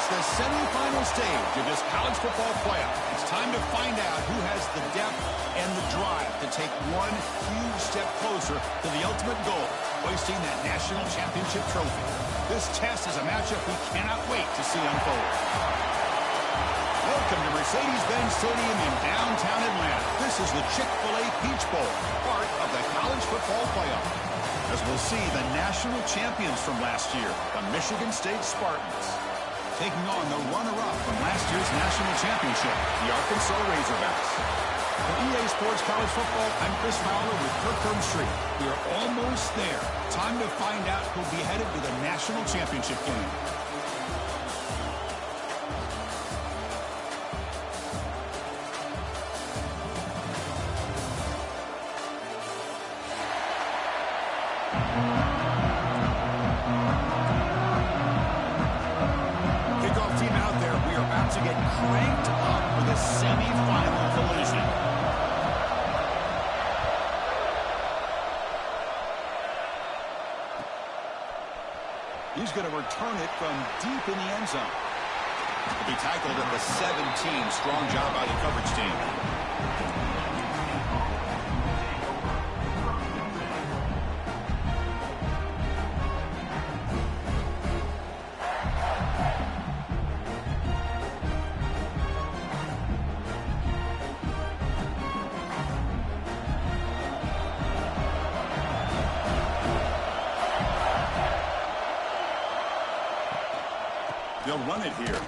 the semifinal stage of this college football playoff. It's time to find out who has the depth and the drive to take one huge step closer to the ultimate goal, hoisting that national championship trophy. This test is a matchup we cannot wait to see unfold. Welcome to Mercedes-Benz Stadium in downtown Atlanta. This is the Chick-fil-A Peach Bowl, part of the college football playoff. As we'll see the national champions from last year, the Michigan State Spartans, taking on the runner-up from last year's national championship, the Arkansas Razorbacks. For EA Sports College Football, I'm Chris Fowler with Kirk Street. We are almost there. Time to find out who'll be headed to the national championship game. Kickoff team out there. We are about to get cranked up for the semifinal collision. He's going to return it from deep in the end zone. He'll be tackled at the 17. Strong job by the coverage team. They'll run it here.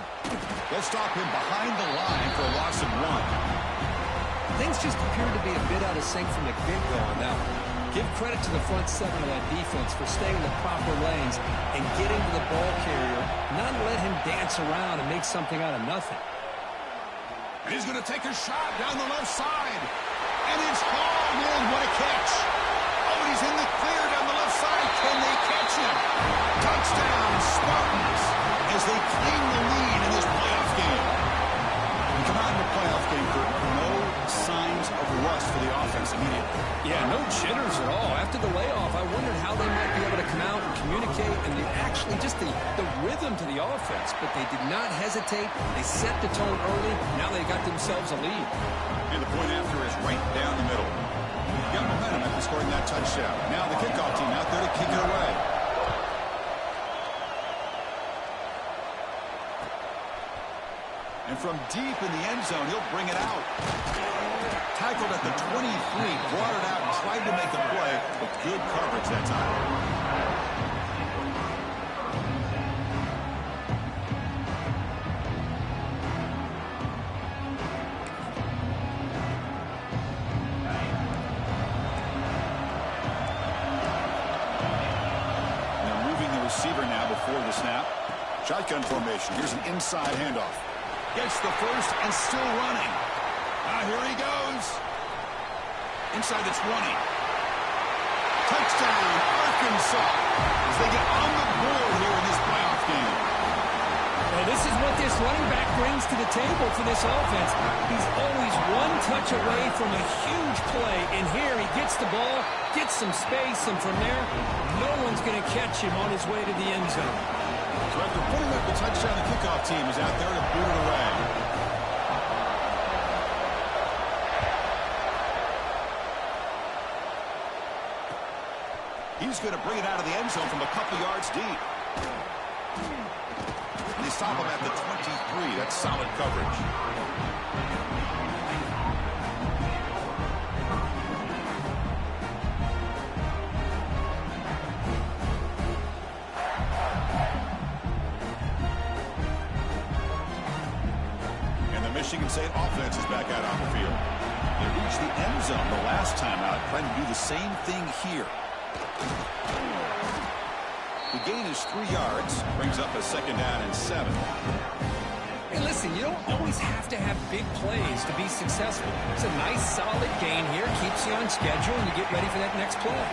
They'll stop him behind the line for a loss of 1. Things just appear to be a bit out of sync from the get-go on that one. Give credit to the front seven of that defense for staying in the proper lanes and getting to the ball carrier, not let him dance around and make something out of nothing. And he's going to take a shot down the left side. And it's hauled in. What a catch. Oh, he's in the clear down the left side. Can they catch him? Touchdown, Spartans, as they claim the lead in this playoff game. And come on in the playoff game, Kurt. No signs of rust for the offense immediately. Yeah, no jitters at all. After the layoff, I wondered how they might be able to come out and communicate and actually just the rhythm to the offense. But they did not hesitate. They set the tone early. Now they got themselves a lead. And the point after is right down the middle. Got momentum after scoring that touchdown. Now the kickoff team out there to kick it away. And from deep in the end zone, he'll bring it out. Tackled at the 23, brought it out, and tried to make a play, but good coverage that time. They're moving the receiver now before the snap. Shotgun formation. Here's an inside handoff. Gets the first and still running. Here he goes. Inside the 20. Touchdown, Arkansas, as they get on the board here in this playoff game. Well, this is what this running back brings to the table for this offense. He's always one touch away from a huge play. And here he gets the ball, gets some space, and from there, no one's going to catch him on his way to the end zone. So after putting up the touchdown, the kickoff team is out there to boot it away. He's going to bring it out of the end zone from a couple yards deep. And they stop him at the 23. That's solid coverage. Michigan State offense is back out on the field. They reached the end zone the last time out, trying to do the same thing here. The gain is 3 yards, brings up a 2nd down and 7. Hey, listen, you don't always have to have big plays to be successful. It's a nice, solid gain here, keeps you on schedule, and you get ready for that next play.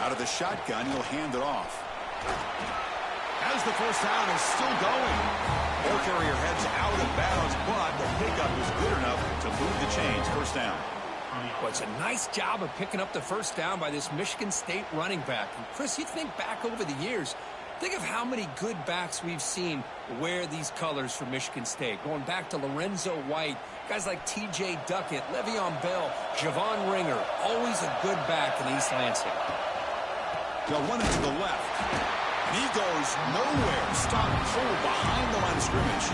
Out of the shotgun, he'll hand it off. As the first down is still going. Ball carrier heads out of bounds, but the pickup is good enough to move the chains. First down. Well, it's a nice job of picking up the first down by this Michigan State running back. And Chris, you think back over the years, Think of how many good backs we've seen wear these colors for Michigan State. Going back to Lorenzo White, guys like T.J. Duckett, Le'Veon Bell, Javon Ringer, always a good back in East Lansing. They'll run it to the left. And he goes nowhere. Stop cold behind the line of scrimmage.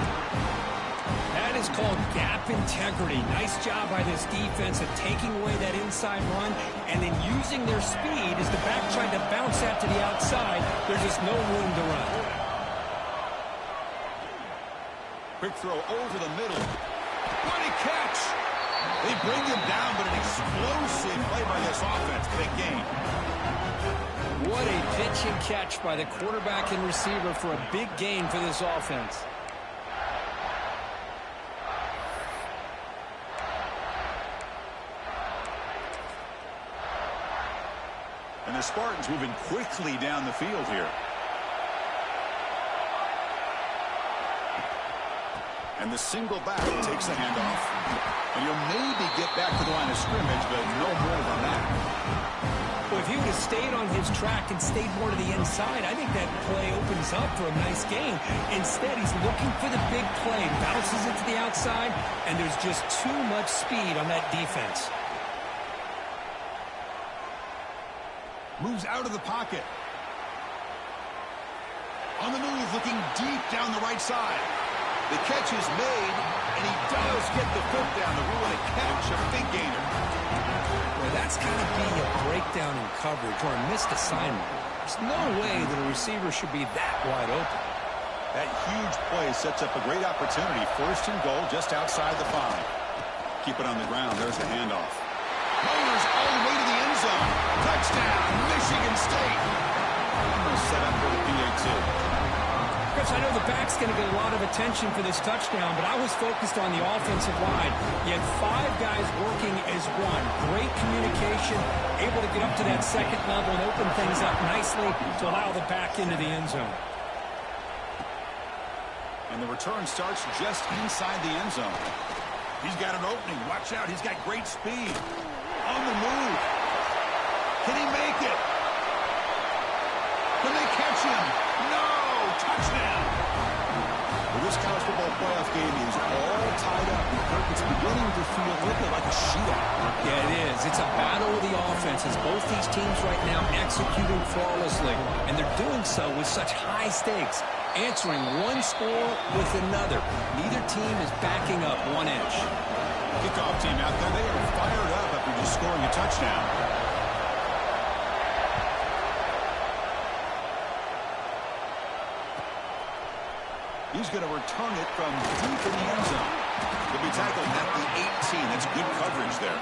That is called gap integrity. Nice job by this defense of taking away that inside run and then using their speed as the back tried to bounce that to the outside. There's just no room to run. Quick throw over the middle. What a catch! They bring him down, but an explosive play by this offense. Big gain. What a pitch and catch by the quarterback and receiver for a big gain for this offense. And the Spartans moving quickly down the field here. And the single back takes the handoff. And you'll maybe get back to the line of scrimmage, but no more than that. Well, if he would have stayed on his track and stayed more to the inside, I think that play opens up for a nice gain. Instead, he's looking for the big play, bounces it to the outside, and there's just too much speed on that defense. Moves out of the pocket. On the move, looking deep down the right side. The catch is made, and he does get the foot down to rule it a catch, a big gainer. Well, that's got to be a breakdown in coverage or a missed assignment. There's no way that a receiver should be that wide open. That huge play sets up a great opportunity. First and goal just outside the 5. Keep it on the ground. There's the handoff. Motors all the way to the end zone. Touchdown, Michigan State. Almost set up for the PAT. Chris, I know the back's going to get a lot of attention for this touchdown, but I was focused on the offensive line. You had 5 guys working as one. Great communication, able to get up to that second level and open things up nicely to allow the back into the end zone. And the return starts just inside the end zone. He's got an opening. Watch out. He's got great speed. On the move. Can he make it? Can they catch him? No! Touchdown! Well, this college football playoff game is all tied up. It's beginning to feel a little bit like a shootout. Yeah, it is. It's a battle of the offenses. Both these teams right now executing flawlessly, and they're doing so with such high stakes, answering one score with another. Neither team is backing up 1 inch. Kickoff team out there, they are fired up after just scoring a touchdown. He's going to return it from deep in the end zone. He'll be tackled at the 18. That's good coverage there.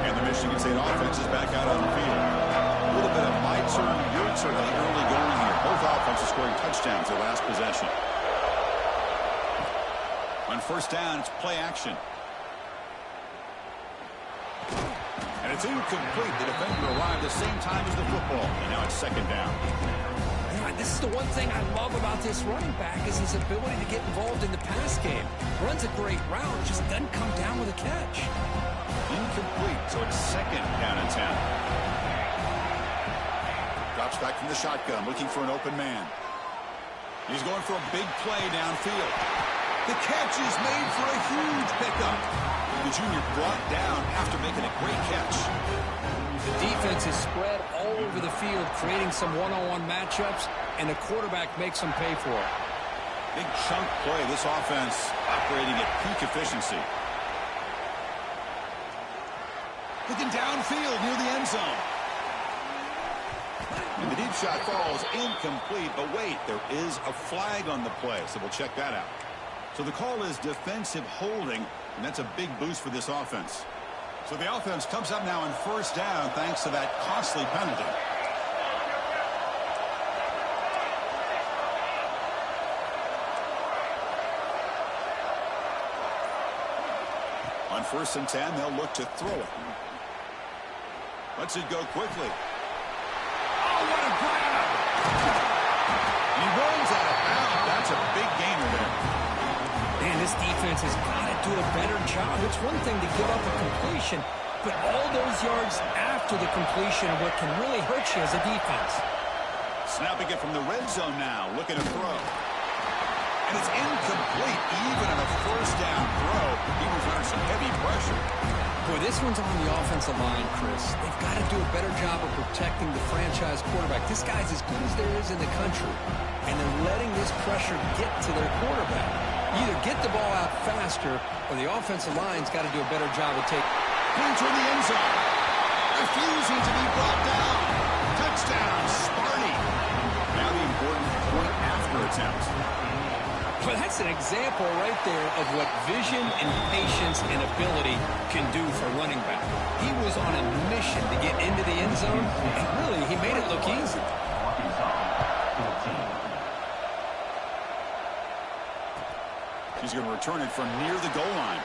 And the Michigan State offense is back out on the field. A little bit of my turn, your turn on the early going here. Both offenses scoring touchdowns their last possession. On first down, it's play action. And it's incomplete. The defender arrived the same time as the football. And now it's second down. This is the one thing I love about this running back is his ability to get involved in the pass game. Runs a great route, just doesn't come down with a catch. Incomplete, so it's second down and 10. Drops back from the shotgun, looking for an open man. He's going for a big play downfield. The catch is made for a huge pickup. The junior brought down after making a great catch. The defense is spread all over the field, creating some one-on-one matchups, and the quarterback makes them pay for it. Big chunk play. This offense operating at peak efficiency. Looking downfield near the end zone. And the deep shot falls incomplete. But wait, there is a flag on the play, so we'll check that out. So the call is defensive holding, and that's a big boost for this offense. So the offense comes up now on first down thanks to that costly penalty. On first and 10, they'll look to throw it. Lets it go quickly. Oh, what a grab! He runs out of bounds. That's a big gainer there. Man, this defense has got to do a better job. It's one thing to give up a completion, but all those yards after the completion are what can really hurt you as a defense. Snapping it from the red zone now, looking to throw. And it's incomplete, even on a first down throw. He was under some heavy pressure. Boy, this one's on the offensive line, Chris. They've got to do a better job of protecting the franchise quarterback. This guy's as good as there is in the country, and they're letting this pressure get to their quarterback. Either get the ball out faster, or the offensive line's got to do a better job of taking. Into the end zone. Refusing to be brought down. Touchdown, Sparty. Now the important point after attempt. Well, that's an example right there of what vision and patience and ability can do for a running back. He was on a mission to get into the end zone, and really, he made it look easy. He's going to return it from near the goal line.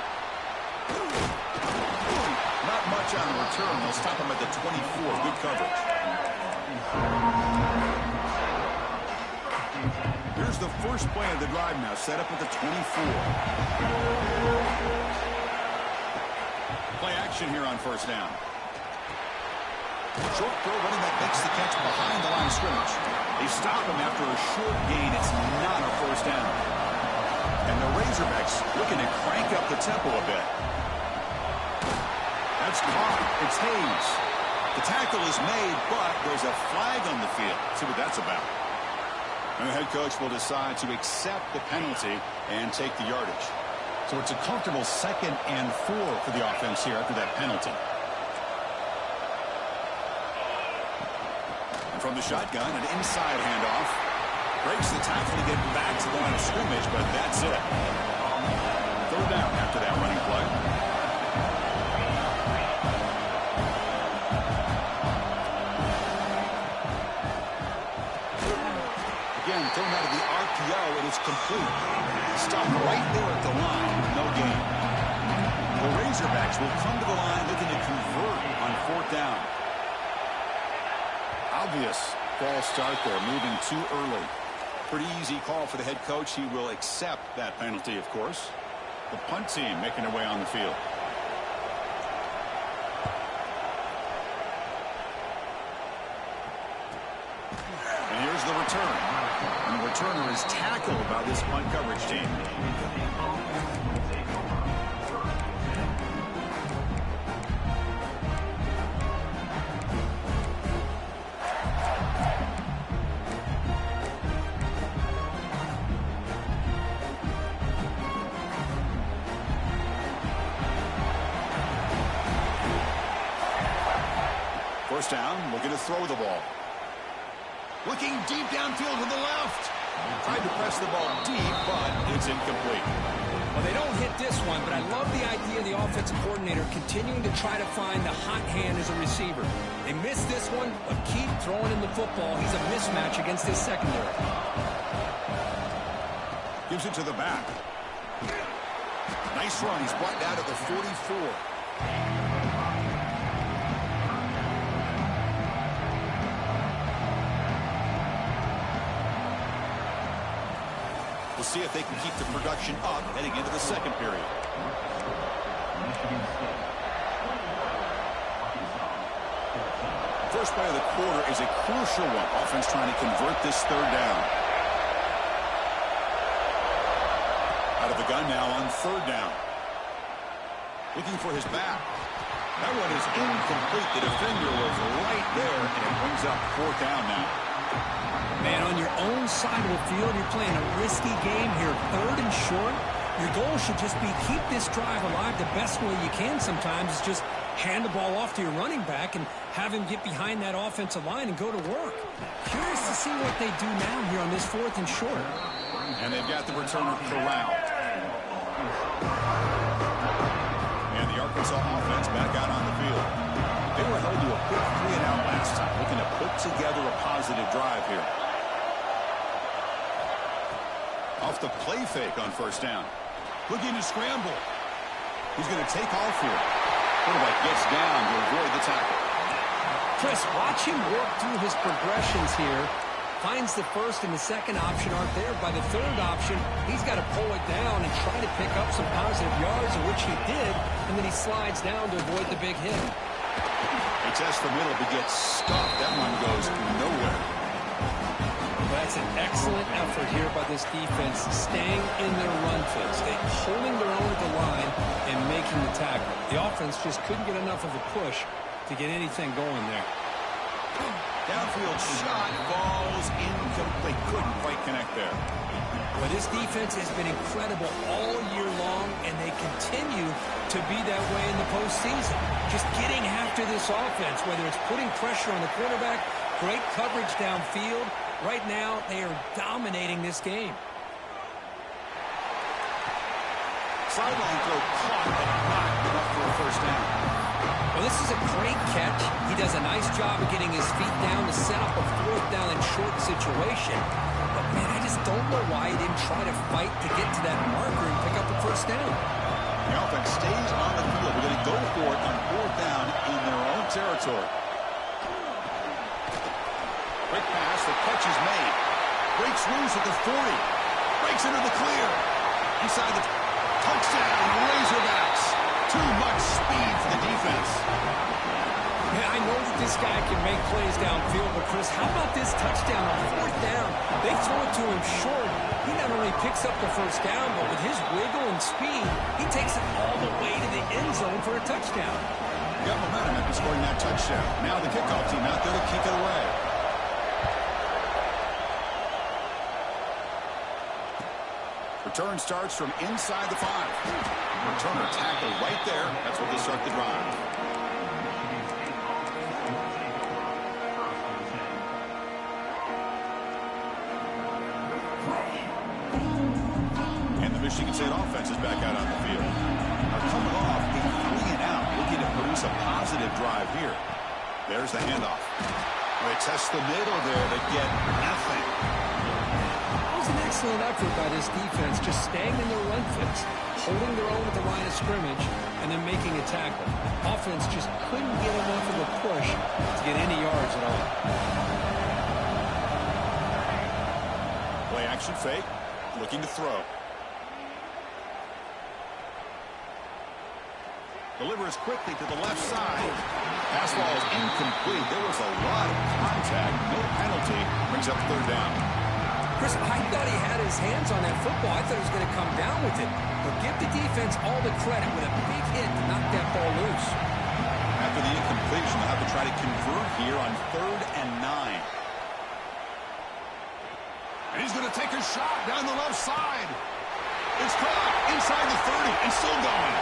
Not much on the return. They'll stop him at the 24. Good coverage. Here's the first play of the drive now, set up at the 24. Play action here on first down. Short throw, running back makes the catch behind the line of scrimmage. They stop him after a short gain. It's not a first down. And the Razorbacks looking to crank up the tempo a bit. That's caught. It's Hayes. The tackle is made, but there's a flag on the field. Let's see what that's about. And the head coach will decide to accept the penalty and take the yardage. So it's a comfortable 2nd and 4 for the offense here after that penalty. And from the shotgun, an inside handoff. Breaks the tackle to get back to the line of scrimmage, but that's it. 3rd down after that running play. Again, thrown out of the RPO, and it's complete. Stopped right there at the line, no gain. The Razorbacks will come to the line looking to convert on 4th down. Obvious false start there, moving too early. Pretty easy call for the head coach. He will accept that penalty, of course. The punt team making their way on the field. And here's the return. And the returner is tackled by this punt coverage team. First down, looking to throw the ball. Looking deep downfield to the left. Tried to press the ball deep, but it's incomplete. Well, they don't hit this one, but I love the idea of the offensive coordinator continuing to try to find the hot hand as a receiver. They missed this one, but keep throwing him the football. He's a mismatch against his secondary. Gives it to the back. Nice run. He's brought down to the 44. We'll see if they can keep the production up heading into the second period. First play of the quarter is a crucial one. Offense trying to convert this 3rd down. Out of the gun now on 3rd down. Looking for his back. That one is incomplete. The defender was right there, and it brings up 4th down now. Man, on your own side of the field, you're playing a risky game here. 3rd and short. Your goal should just be keep this drive alive the best way you can sometimes is just hand the ball off to your running back and have him get behind that offensive line and go to work. Curious to see what they do now here on this 4th and short. And they've got the returner corralled. And the Arkansas offense back out on the field. They were held to a quick 3-and-out last time, looking to put together a positive drive here. Off the play fake on first down. Looking to scramble. He's going to take off here. Quarterback gets down to avoid the tackle. Chris, watch him work through his progressions here. Finds the first and the second option aren't there. By the third option, he's got to pull it down and try to pick up some positive yards, which he did, and then he slides down to avoid the big hit. He tests the middle but gets stuffed. That one goes nowhere. That's an excellent effort here by this defense, staying in their run fits. They're holding their own at the line and making the tackle. The offense just couldn't get enough of a push to get anything going there. Downfield shot falls incomplete. Couldn't quite connect there. Well, this defense has been incredible all year long, and they continue to be that way in the postseason. Just getting after this offense, whether it's putting pressure on the quarterback, great coverage downfield. Right now, they are dominating this game. Sideline throw caught, but not enough for a first down. Well, this is a great catch. He does a nice job of getting his feet down to set up a fourth down and short situation. But, man, I just don't know why he didn't try to fight to get to that marker and pick up the first down. The offense stays on the field. We're going to go for it on fourth down in their own territory. Quick pass, the catch is made. Breaks loose at the 40. Breaks into the clear. Inside the touchdown, Razorbacks. Too much speed for the defense. Yeah, I know that this guy can make plays downfield, but Chris, how about this touchdown on fourth down? They throw it to him short. He not only picks up the first down, but with his wiggle and speed, he takes it all the way to the end zone for a touchdown. Got momentum after scoring that touchdown. Now the kickoff team out there to kick it away. Return starts from inside the 5. Returner tackle right there. That's what they start the drive. And the Michigan State offense is back out on the field. Now coming off a 3-and-out, looking to produce a positive drive here. There's the handoff. They test the middle there to get nothing. An excellent effort by this defense, just staying in their run fits, holding their own at the line of scrimmage, and then making a tackle. Offense just couldn't get enough of a push to get any yards at all. Play action fake, looking to throw. Delivers quickly to the left side. Pass ball is incomplete. There was a lot of contact. No penalty. Brings up third down. Chris, I thought he had his hands on that football. I thought he was going to come down with it. But give the defense all the credit with a big hit to knock that ball loose. After the incompletion, they'll have to try to convert here on 3rd and 9. And he's going to take a shot down the left side. It's caught inside the 30 and still going.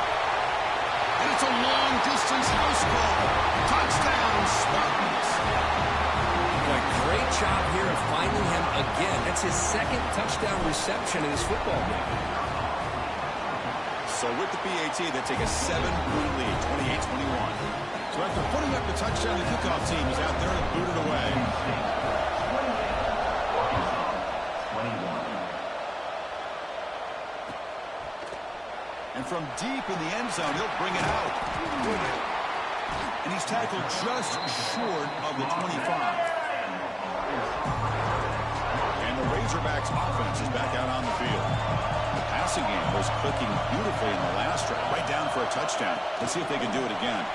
And it's a long-distance house call. Touchdown, Spartans. Boy, great job here of finding him again. That's his second touchdown reception in this football game. So with the PAT, they take a 7-point lead, 28-21. So after putting up the touchdown, the kickoff team is out there to boot it away. And from deep in the end zone, he'll bring it out. And he's tackled just short of the 25. And the Razorbacks offense is back out on the field. The passing game was clicking beautifully in the last drive, right down for a touchdown. Let's see if they can do it again.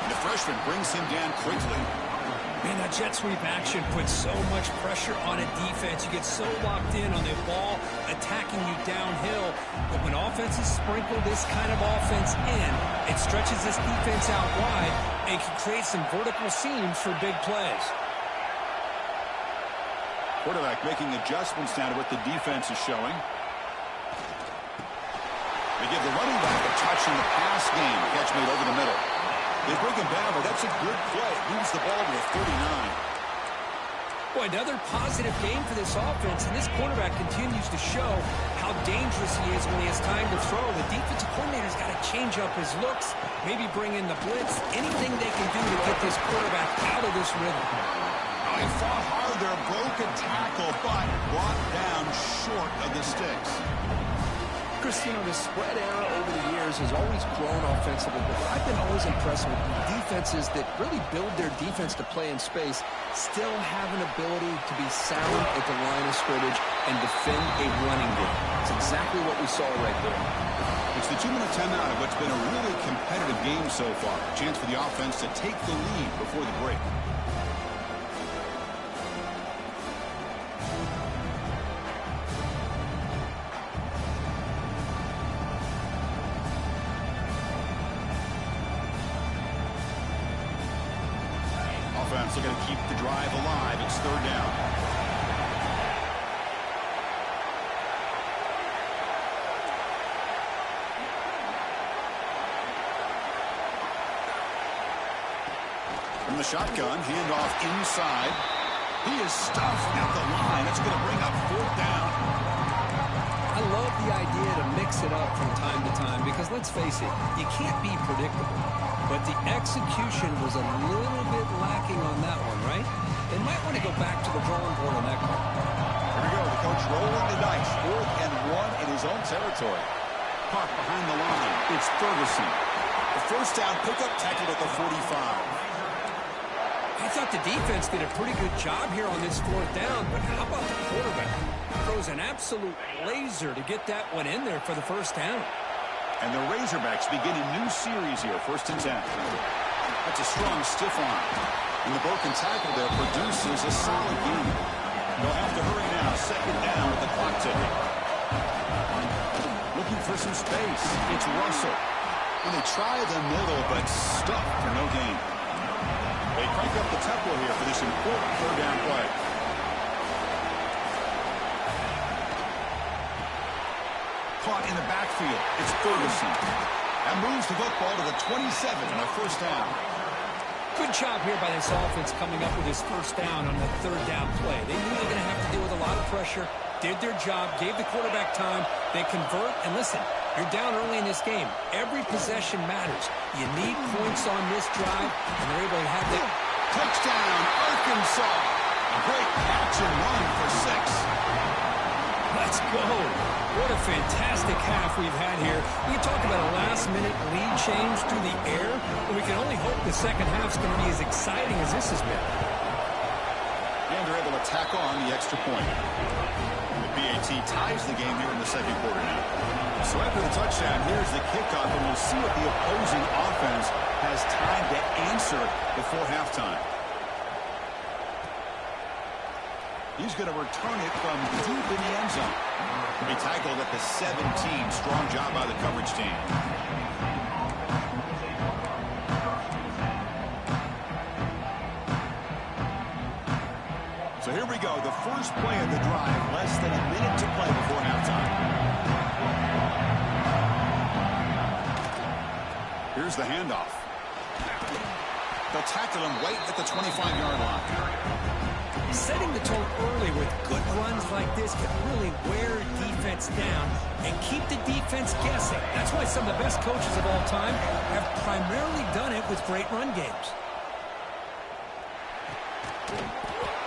And the freshman brings him down quickly. Man, that jet sweep action puts so much pressure on a defense. You get so locked in on the ball attacking you downhill. But when offenses sprinkle this kind of offense in, it stretches this defense out wide and can create some vertical seams for big plays. Quarterback making adjustments now to what the defense is showing. They give the running back a touch in the pass game. Catch made over the middle. They bring him down, but that's a good play. Moves the ball to the 39. Boy, another positive game for this offense, and this quarterback continues to show how dangerous he is when he has time to throw. The defensive coordinator's got to change up his looks, maybe bring in the blitz, anything they can do to get this quarterback out of this rhythm. He fought hard there, broke a tackle, but brought down short of the sticks. Chris, you know, the spread era over the years has always grown offensively, but what I've been always impressed with defenses that really build their defense to play in space still have an ability to be sound at the line of scrimmage and defend a running game. It's exactly what we saw right there. It's the 2-minute timeout of what's been a really competitive game so far. Chance for the offense to take the lead before the break. Offense looking to keep the drive alive. It's third down. From the shotgun, handoff inside. He is stuffed at the line. It's going to bring up fourth down. I love the idea to mix it up from time to time because, let's face it, you can't be predictable. But the execution was a little bit lacking on that one, right? They might want to go back to the drawing board on that call. Here we go. The coach rolling the dice. 4th and 1 in his own territory. Park behind the line. It's Ferguson. The first down pickup tackled at the 45. I thought the defense did a pretty good job here on this 4th down, but how about the quarterback? Throws an absolute laser to get that one in there for the first down. And the Razorbacks begin a new series here, 1st and 10. That's a strong stiff arm. And the broken tackle there produces a solid gain. They'll have to hurry now, 2nd down with the clock ticking. Looking for some space. It's Russell. And they try the middle, but stuffed for no gain. They crank up the tempo here for this important 3rd down play. Caught in the backfield. It's Ferguson. That moves the football to the 27 and a first down. Good job here by this offense coming up with his first down on the 3rd down play. They knew they were going to have to deal with a lot of pressure, did their job, gave the quarterback time. They convert, and listen, you're down early in this game. Every possession matters. You need points on this drive, and they're able to have the touchdown, Arkansas. A great catch and run for 6. Let's go. What a fantastic half we've had here. We can talk about a last-minute lead change through the air, and we can only hope the second half's going to be as exciting as this has been. And they're able to tack on the extra point. The BAT ties the game here in the 2nd quarter now. So after the touchdown, here's the kickoff, and we'll see what the opposing offense has time to answer before halftime. He's going to return it from deep in the end zone. He tackled at the 17. Strong job by the coverage team. So here we go. The first play of the drive. Less than a minute to play before halftime. Here's the handoff. They'll tackle him right at the 25-yard line. Setting the tone early with good runs like this can really wear defense down and keep the defense guessing. That's why some of the best coaches of all time have primarily done it with great run games.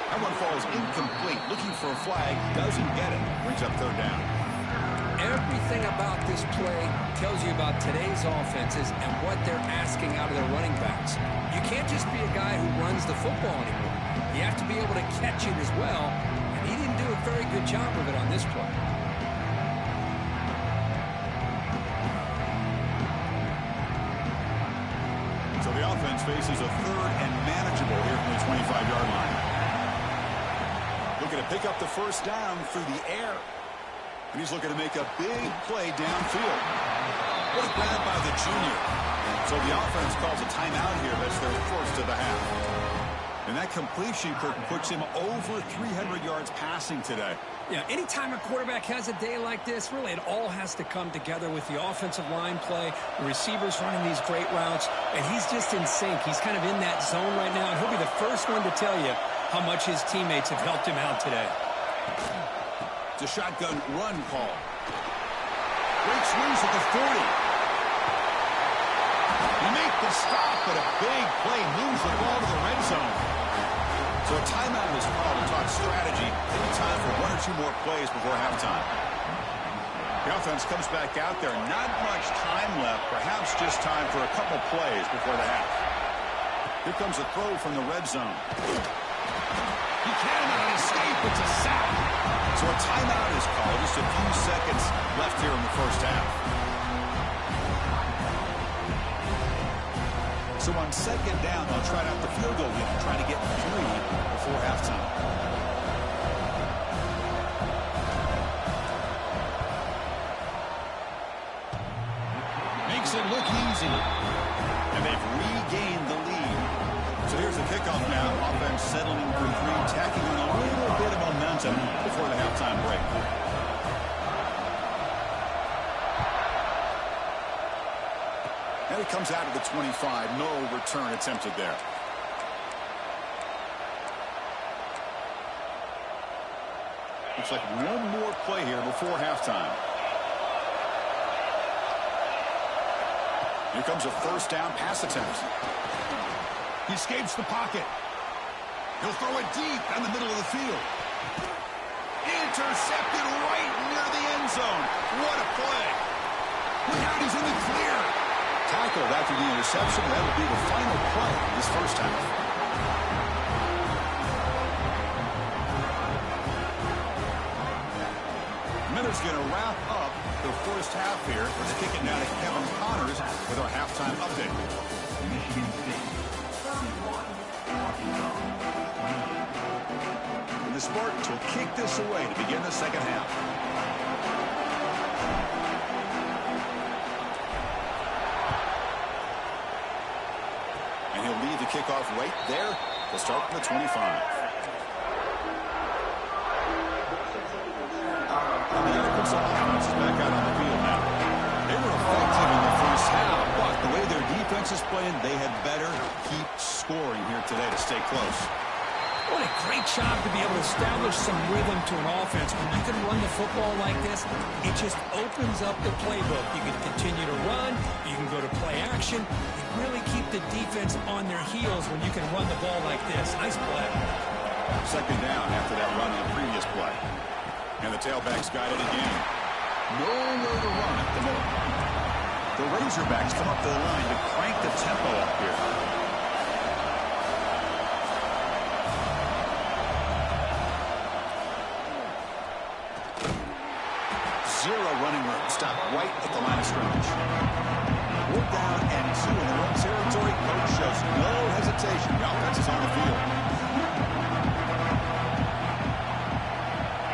That one falls incomplete. Looking for a flag. Doesn't get it. Brings up 3rd down. Everything about this play tells you about today's offenses and what they're asking out of their running backs. You can't just be a guy who runs the football anymore. You have to be able to catch it as well, and he didn't do a very good job of it on this play. So the offense faces a 3rd and manageable here from the 25-yard line. Looking to pick up the first down through the air. And he's looking to make a big play downfield. What a grab by the junior. So the offense calls a timeout here. That's their first of the half. And that completion, Kirk, puts him over 300 yards passing today. Yeah, anytime a quarterback has a day like this, really it all has to come together with the offensive line play, the receivers running these great routes, and he's just in sync. He's kind of in that zone right now, and he'll be the first one to tell you how much his teammates have helped him out today. It's a shotgun run call. Breaks loose at the 40. He made the stop, but a big play moves the ball to the red zone. So a timeout is called to talk strategy. Maybe time for 1 or 2 more plays before halftime. The offense comes back out there. Not much time left. Perhaps just time for a couple plays before the half. Here comes a throw from the red zone. He cannot escape. It's a sack. So a timeout is called. Just a few seconds left here in the first half. So on second down, they'll try out the field goal unit, try to get 3 before halftime. Makes it look easy. And they've regained the lead. So here's the kickoff now. Offense settling for 3, tacking on a little bit of momentum before the halftime break. And he comes out of the 25. No return attempted there. Looks like one more play here before halftime. Here comes a first down pass attempt. He escapes the pocket. He'll throw it deep down the middle of the field. Intercepted right near the end zone. What a play. Look out, he's in the clear. Tackled after the interception. That will be the final play of this first half. Miller's going to wrap up the first half here. Let's kick it now to Kevin Connors with our halftime update. Michigan State, 31, Arkansas. And the Spartans will kick this away to begin the second half. And he'll leave the kickoff right there. They'll start from the 25. And the Arkansas offense is back out on the field now. They were effective in the first half, but the way their defense is playing, they had better keep scoring here today to stay close. What a great job to be able to establish some rhythm to an offense. When you can run the football like this, it just opens up the playbook. You can continue to run. You can go to play action. You really keep the defense on their heels when you can run the ball like this. Nice play. Second down after that run on the previous play. And the tailbacks got it again. Nowhere to run at the moment. The Razorbacks come up to the line to crank the tempo up here. Zero running room. Stop right at the line of scrimmage. 4th down and 2 in the run territory. Coach shows no hesitation. The offense is on the field.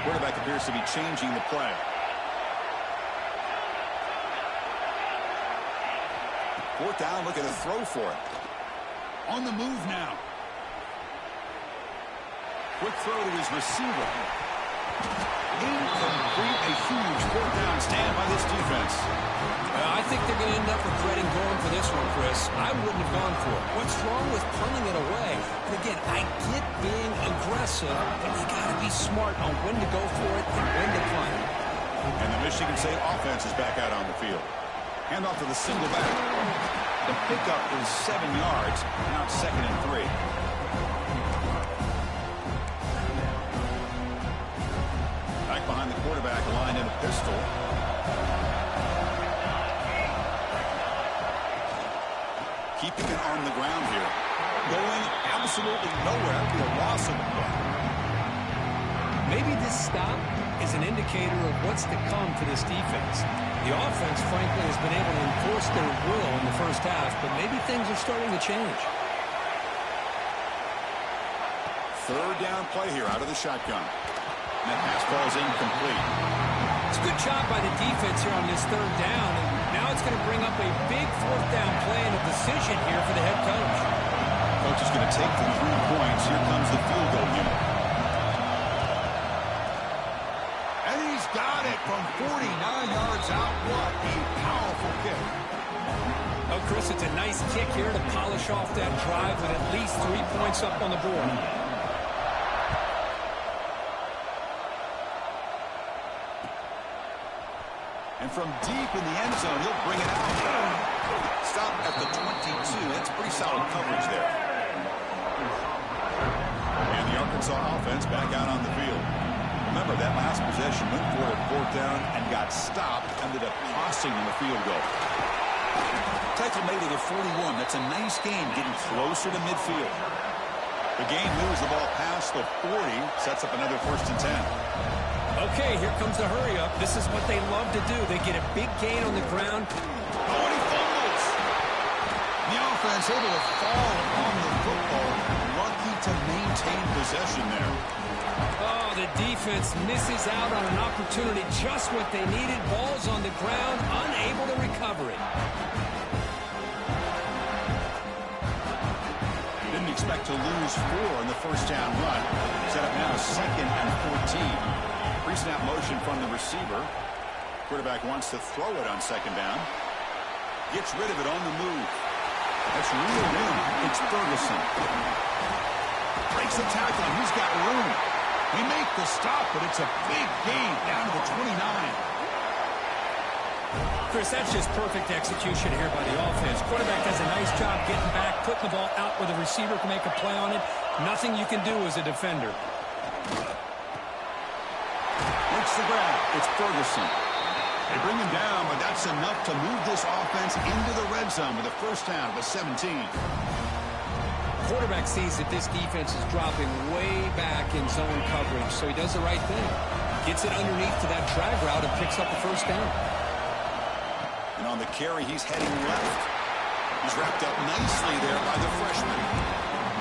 Quarterback appears to be changing the play. Fourth down, look at a throw for it. On the move now. Quick throw to his receiver. Incomplete, a huge 4th down stand by this defense. I think they're going to end up regretting going for this one, Chris. I wouldn't have gone for it. What's wrong with punting it away? And again, I get being aggressive, but you got to be smart on when to go for it and when to punt. And the Michigan State offense is back out on the field. Hand off to the single back. The pickup is 7 yards. Now it's 2nd and 3. Back behind the quarterback, line in a pistol. Keeping it on the ground here. Going absolutely nowhere. That would be a loss of the play. Maybe this stop is an indicator of what's to come for this defense. The offense, frankly, has been able to enforce their will in the first half, but maybe things are starting to change. 3rd down play here out of the shotgun. And that pass ball is incomplete. It's a good job by the defense here on this 3rd down, and now it's going to bring up a big 4th down play and a decision here for the head coach. Coach is going to take the 3 points. Here comes the field goal unit. And he's got it from 49 yards out. What a powerful kick. Oh, Chris, it's a nice kick here to polish off that drive with at least 3 points up on the board. And from deep in the end zone, he'll bring it out. Stop at the 22. That's pretty solid coverage there. And the Arkansas offense back out on the field. Remember, that last possession, went for it 4th down and got stopped, ended up tossing in the field goal. Tackle made it at 41. That's a nice gain, getting closer to midfield. The game moves the ball past the 40, sets up another 1st and 10. Okay, here comes the hurry up. This is what they love to do. They get a big gain on the ground. Oh, and he fumbles. The offense able to fall on the football. Lucky to maintain possession there. Oh, the defense misses out on an opportunity, just what they needed. Ball's on the ground, unable to recover it. Didn't expect to lose 4 in the 1st down run. Set up now 2nd and 14. Pre-snap motion from the receiver. Quarterback wants to throw it on 2nd down. Gets rid of it on the move. That's reeled in. It's Ferguson. Breaks the tackle, and he's got room. They make the stop, but it's a big gain down to the 29. Chris, that's just perfect execution here by the offense. Quarterback does a nice job getting back, putting the ball out where the receiver can make a play on it. Nothing you can do as a defender. Makes the grab. It's Ferguson. They bring him down, but that's enough to move this offense into the red zone with a 1st down at the 17. Quarterback sees that this defense is dropping way back in zone coverage, so he does the right thing. Gets it underneath to that drag route and picks up the 1st down. And on the carry, he's heading left. He's wrapped up nicely there by the freshman.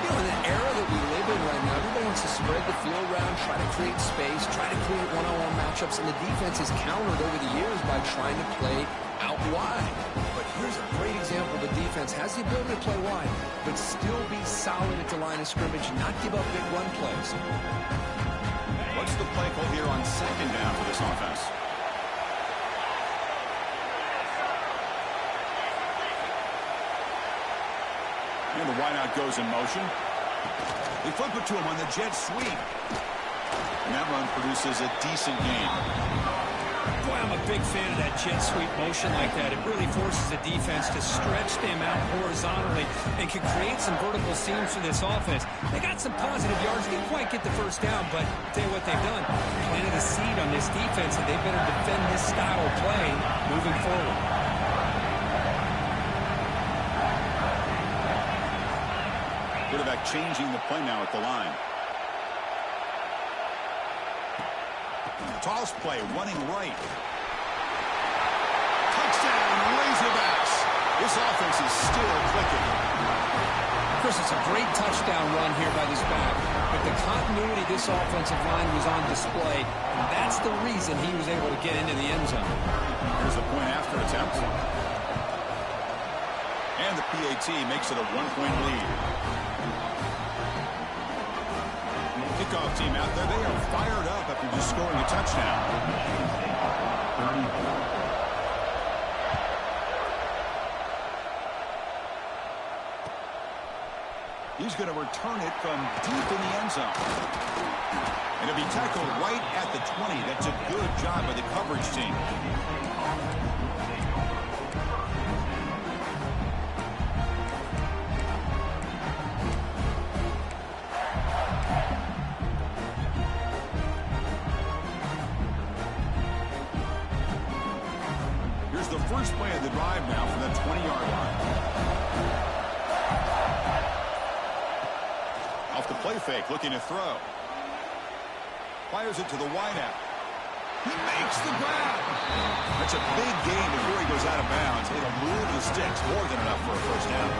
You know, in the era that we live in right now, everybody wants to spread the field around, try to create space, try to create one-on-one matchups, and the defense is countered over the years by trying to play out wide. But here's a great example. The defense has the ability to play wide, but still be solid at the line of scrimmage, not give up big run plays. What's the play call here on 2nd down for this offense? And the wideout goes in motion. They flip it to him on the jet sweep. And that run produces a decent gain. Boy, I'm a big fan of that jet sweep motion like that. It really forces the defense to stretch them out horizontally and can create some vertical seams for this offense. They got some positive yards. Didn't quite get the 1st down, but I'll tell you what they've done. Planted a seed on this defense, and they better defend this style of play moving forward. Quarterback changing the play now at the line. Toss play, running right. Touchdown, Razorbacks. This offense is still clicking. Chris, it's a great touchdown run here by this back. But the continuity of this offensive line was on display, and that's the reason he was able to get into the end zone. Here's the point after attempt. And the PAT makes it a 1-point lead. Kickoff team out there, they are fired up after just scoring a touchdown. He's going to return it from deep in the end zone. And it'll be tackled right at the 20. That's a good job by the coverage team. Here's the first play of the drive now from the 20-yard line. Off the play fake, looking to throw. Fires it to the wideout. He makes the grab. That's a big gain before he goes out of bounds. It'll move the sticks, more than enough for a 1st down.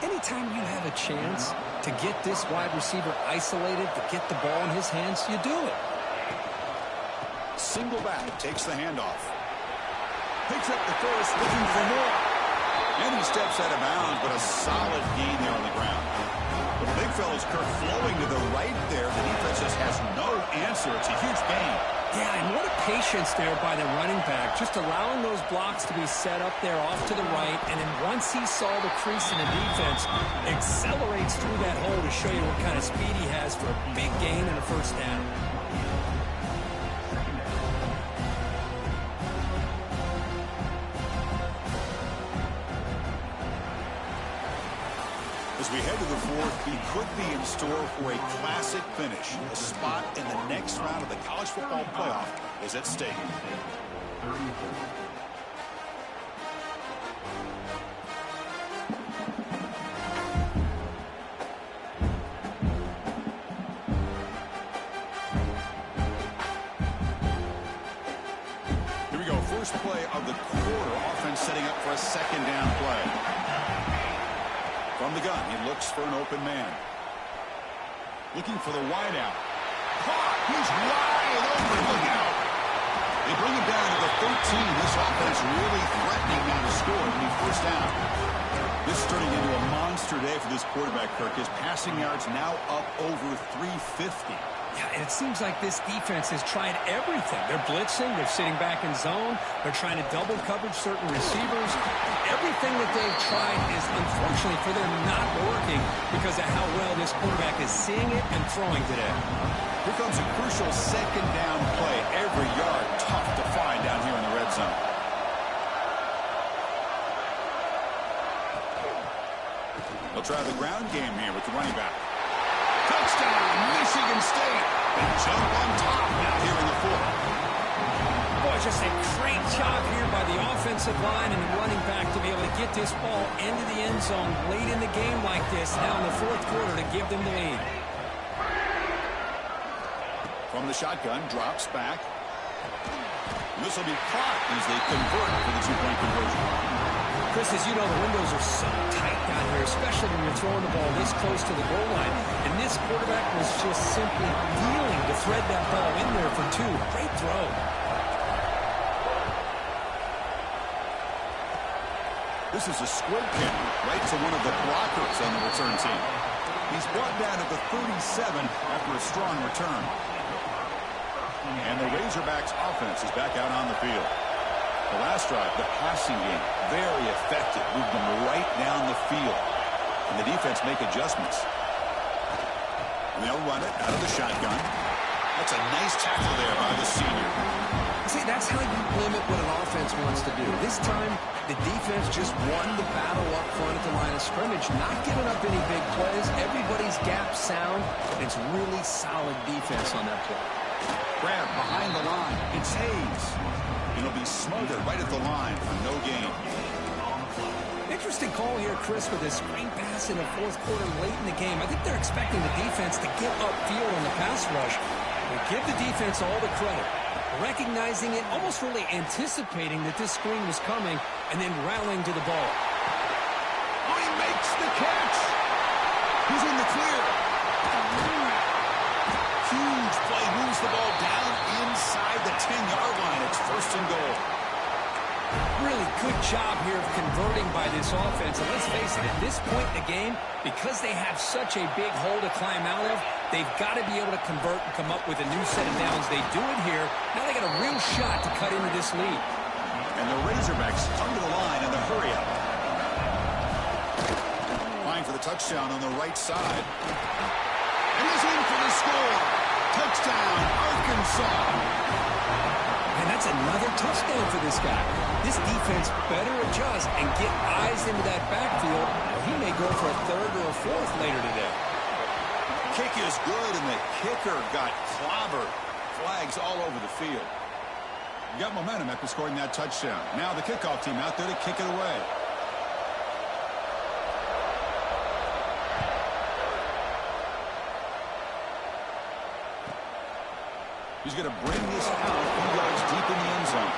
Anytime you have a chance to get this wide receiver isolated, to get the ball in his hands, you do it. Single back, takes the handoff. Picks up the first, looking for more. And he steps out of bounds, but a solid gain there on the ground. But the big fella's Kirk flowing to the right there. The defense just has no answer. It's a huge gain. Yeah, and what a patience there by the running back, just allowing those blocks to be set up there off to the right, and then once he saw the crease in the defense, accelerates through that hole to show you what kind of speed he has for a big gain and a 1st down. As we head to the 4th, he could be in store for a classic finish, a spot in the next round of the college college football playoff is at stake. Here we go. First play of the quarter. Offense setting up for a second down play. From the gun, he looks for an open man. Looking for the wideout. Caught! He's wide open. Look out! They bring him down to the 13. This offense really threatening now to score and be first down. This is turning into a monster day for this quarterback, Kirk. His passing yards now up over 350. Yeah, and it seems like this defense has tried everything. They're blitzing. They're sitting back in zone. They're trying to double coverage certain receivers. Everything that they've tried is, unfortunately for them, not working because of how well this quarterback is seeing it and throwing today. Here comes a crucial second down play. Every yard tough to find down here in the red zone. They'll try the ground game here with the running back. Touchdown, Michigan State. They jump on top now here in the fourth. Boy, just a great job here by the offensive line and the running back to be able to get this ball into the end zone late in the game like this now in the fourth quarter to give them the lead. From the shotgun, drops back. This will be caught as they convert for the two-point conversion. Chris, as you know, the windows are so tight down here, especially when you're throwing the ball this close to the goal line. And this quarterback was just simply dealing to thread that ball in there for two. Great throw. This is a squib kick right to one of the blockers on the return team. He's brought down at the 37 after a strong return. And the Razorbacks offense is back out on the field. The last drive, the passing game, very effective. Moved them right down the field. And the defense make adjustments. They'll run it out of the shotgun. That's a nice tackle there by the senior. See, that's how you limit what an offense wants to do. This time, the defense just won the battle up front at the line of scrimmage, not giving up any big plays. Everybody's gap sound. It's really solid defense on that play. Grab behind the line. It's Hayes. It'll be smothered right at the line for no gain. Interesting call here, Chris, with this screen pass in the fourth quarter late in the game. I think they're expecting the defense to get upfield on the pass rush. They give the defense all the credit, recognizing it, almost really anticipating that this screen was coming, and then rallying to the ball. Oh, he makes the catch. He's in the clear. Huge play, moves the ball down inside the 10-yard line. It's first and goal. Really good job here of converting by this offense. And let's face it, at this point in the game, because they have such a big hole to climb out of, they've got to be able to convert and come up with a new set of downs. They do it here. Now they got a real shot to cut into this lead. And the Razorbacks come to the line in the hurry-up. Line for the touchdown on the right side. And he's in for the score. Touchdown, Arkansas. And that's another touchdown for this guy. This defense better adjust and get eyes into that backfield. He may go for a third or a fourth later today. Kick is good, and the kicker got clobbered. Flags all over the field. You got momentum after scoring that touchdown. Now the kickoff team out there to kick it away. He's going to bring this out a few yards deep in the end zone.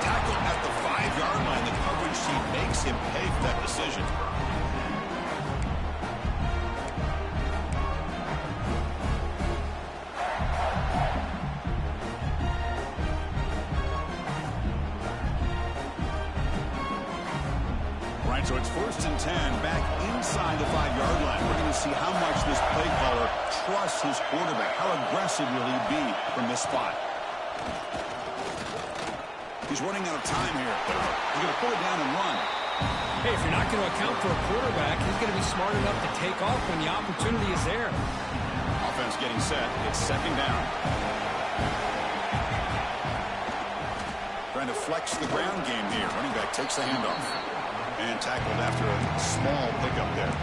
Tackle at the 5-yard line. The coverage team makes him pay for that decision. All right, so it's first and 10 back inside the 5-yard line. We're going to see how much this play caller trusts his quarterback. How aggressive will he be from this spot? He's running out of time here. He's going to pull it down and run. Hey, if you're not going to account for a quarterback, he's going to be smart enough to take off when the opportunity is there. Offense getting set. It's second down. Trying to flex the ground game here. Running back takes the handoff. And tackled after a small pickup there.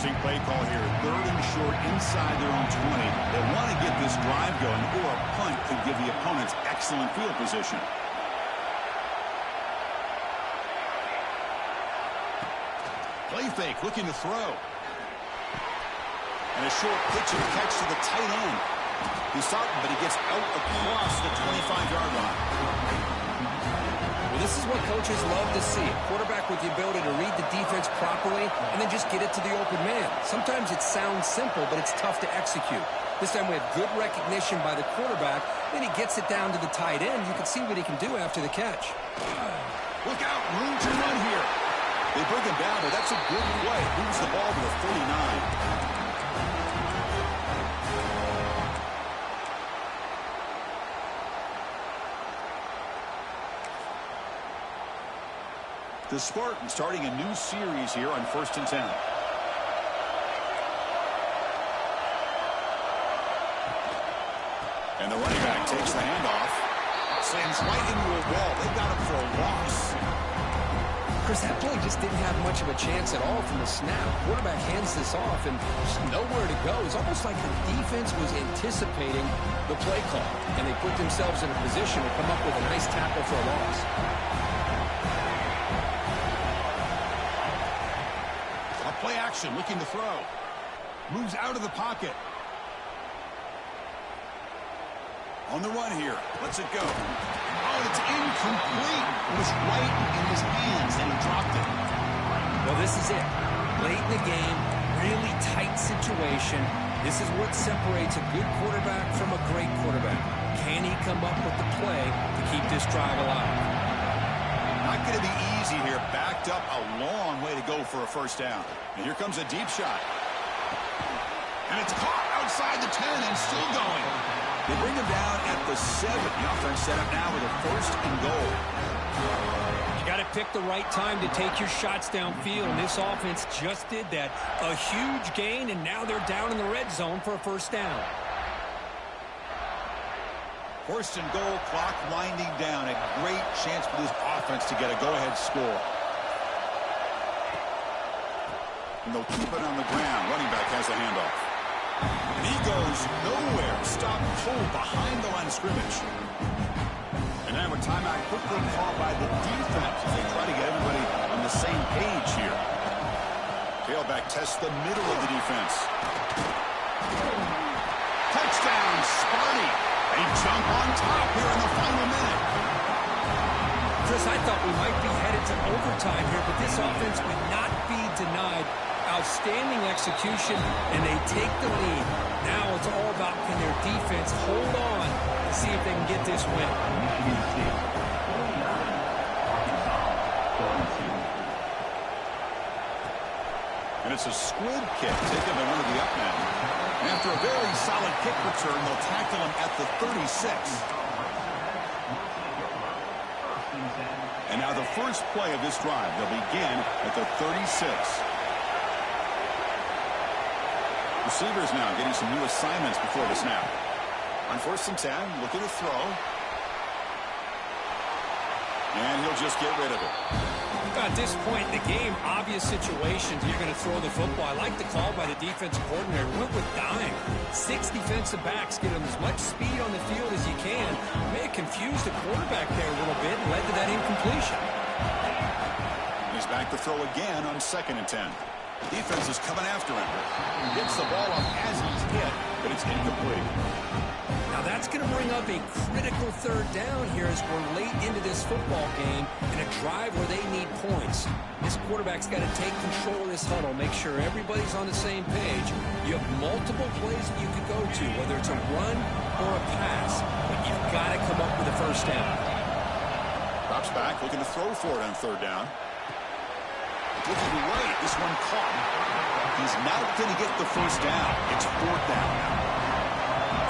Interesting play call here. 3rd and short inside their own 20. They want to get this drive going, or a punt could give the opponents excellent field position. Play fake, looking to throw. And a short pitch and catch to the tight end. He's starting, but he gets out across the 25-yard line. Well, this is what coaches love to see. A quarterback with the ability to read the defense properly and then just get it to the open man. Sometimes it sounds simple, but it's tough to execute. This time we have good recognition by the quarterback. Then he gets it down to the tight end. You can see what he can do after the catch. Look out, room to run here. They bring him down, but that's a good play. Moves the ball to the 49. The Spartans starting a new series here on 1st and 10. And the running back takes the handoff. Slams right into a wall. They got him for a loss. Chris, that play just didn't have much of a chance at all from the snap. Quarterback hands this off and just nowhere to go. It's almost like the defense was anticipating the play call, and they put themselves in a position to come up with a nice tackle for a loss. Play action, looking to throw. Moves out of the pocket. On the run here. Lets it go. Oh, it's incomplete. It was right in his hands, and he dropped it. Well, this is it. Late in the game, really tight situation. This is what separates a good quarterback from a great quarterback. Can he come up with the play to keep this drive alive? Not going to be easy here. Backed up a long way to go for a first down. And here comes a deep shot. And it's caught outside the 10 and still going. They bring him down at the 7. The offense set up now with a 1st and goal. You got to pick the right time to take your shots downfield, and this offense just did that. A huge gain, and now they're down in the red zone for a first down. 1st and goal, clock winding down. A great chance for this offense to get a go-ahead score. And they'll keep it on the ground. Running back has a handoff. And he goes nowhere. Stop cold behind the line of scrimmage. And now a timeout quickly called by the defense as they try to get everybody on the same page here. Tailback tests the middle of the defense. Touchdown, Sparty. They jump on top here in the final minute. Chris, I thought we might be headed to overtime here, but this offense would not be denied. Outstanding execution, and they take the lead. Now it's all about can their defense hold on and see if they can get this win. Michigan State, 49, Arkansas, 32. And it's a squib kick taken by one of the up men. After a very solid kick return, they'll tackle him at the 36. And now the first play of this drive, they'll begin at the 36. Receivers now getting some new assignments before the snap. On 1st and 10, looking to throw. And he'll just get rid of it. At this point in the game, obvious situations, you're going to throw the football. I like the call by the defensive coordinator. Went with dime. 6 defensive backs get them as much speed on the field as you can. May have confused the quarterback there a little bit and led to that incompletion. He's back to throw again on 2nd and 10. Defense is coming after him. Gets the ball up as he's hit, but it's incomplete. Now that's going to bring up a critical 3rd down here as we're late into this football game in a drive where they need points. This quarterback's got to take control of this huddle, make sure everybody's on the same page. You have multiple plays that you could go to, whether it's a run or a pass, but you've got to come up with a first down. Drops back, looking to throw for it on 3rd down. Looking right, this one caught. He's not going to get the first down. It's 4th down now.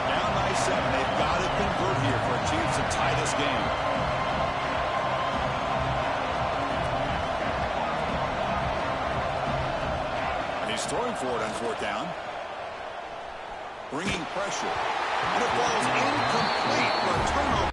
Down by 7. They've got to convert here for a chance to tie this game. And he's throwing for it on 4th down. Bringing pressure. And it falls incomplete for a turnover.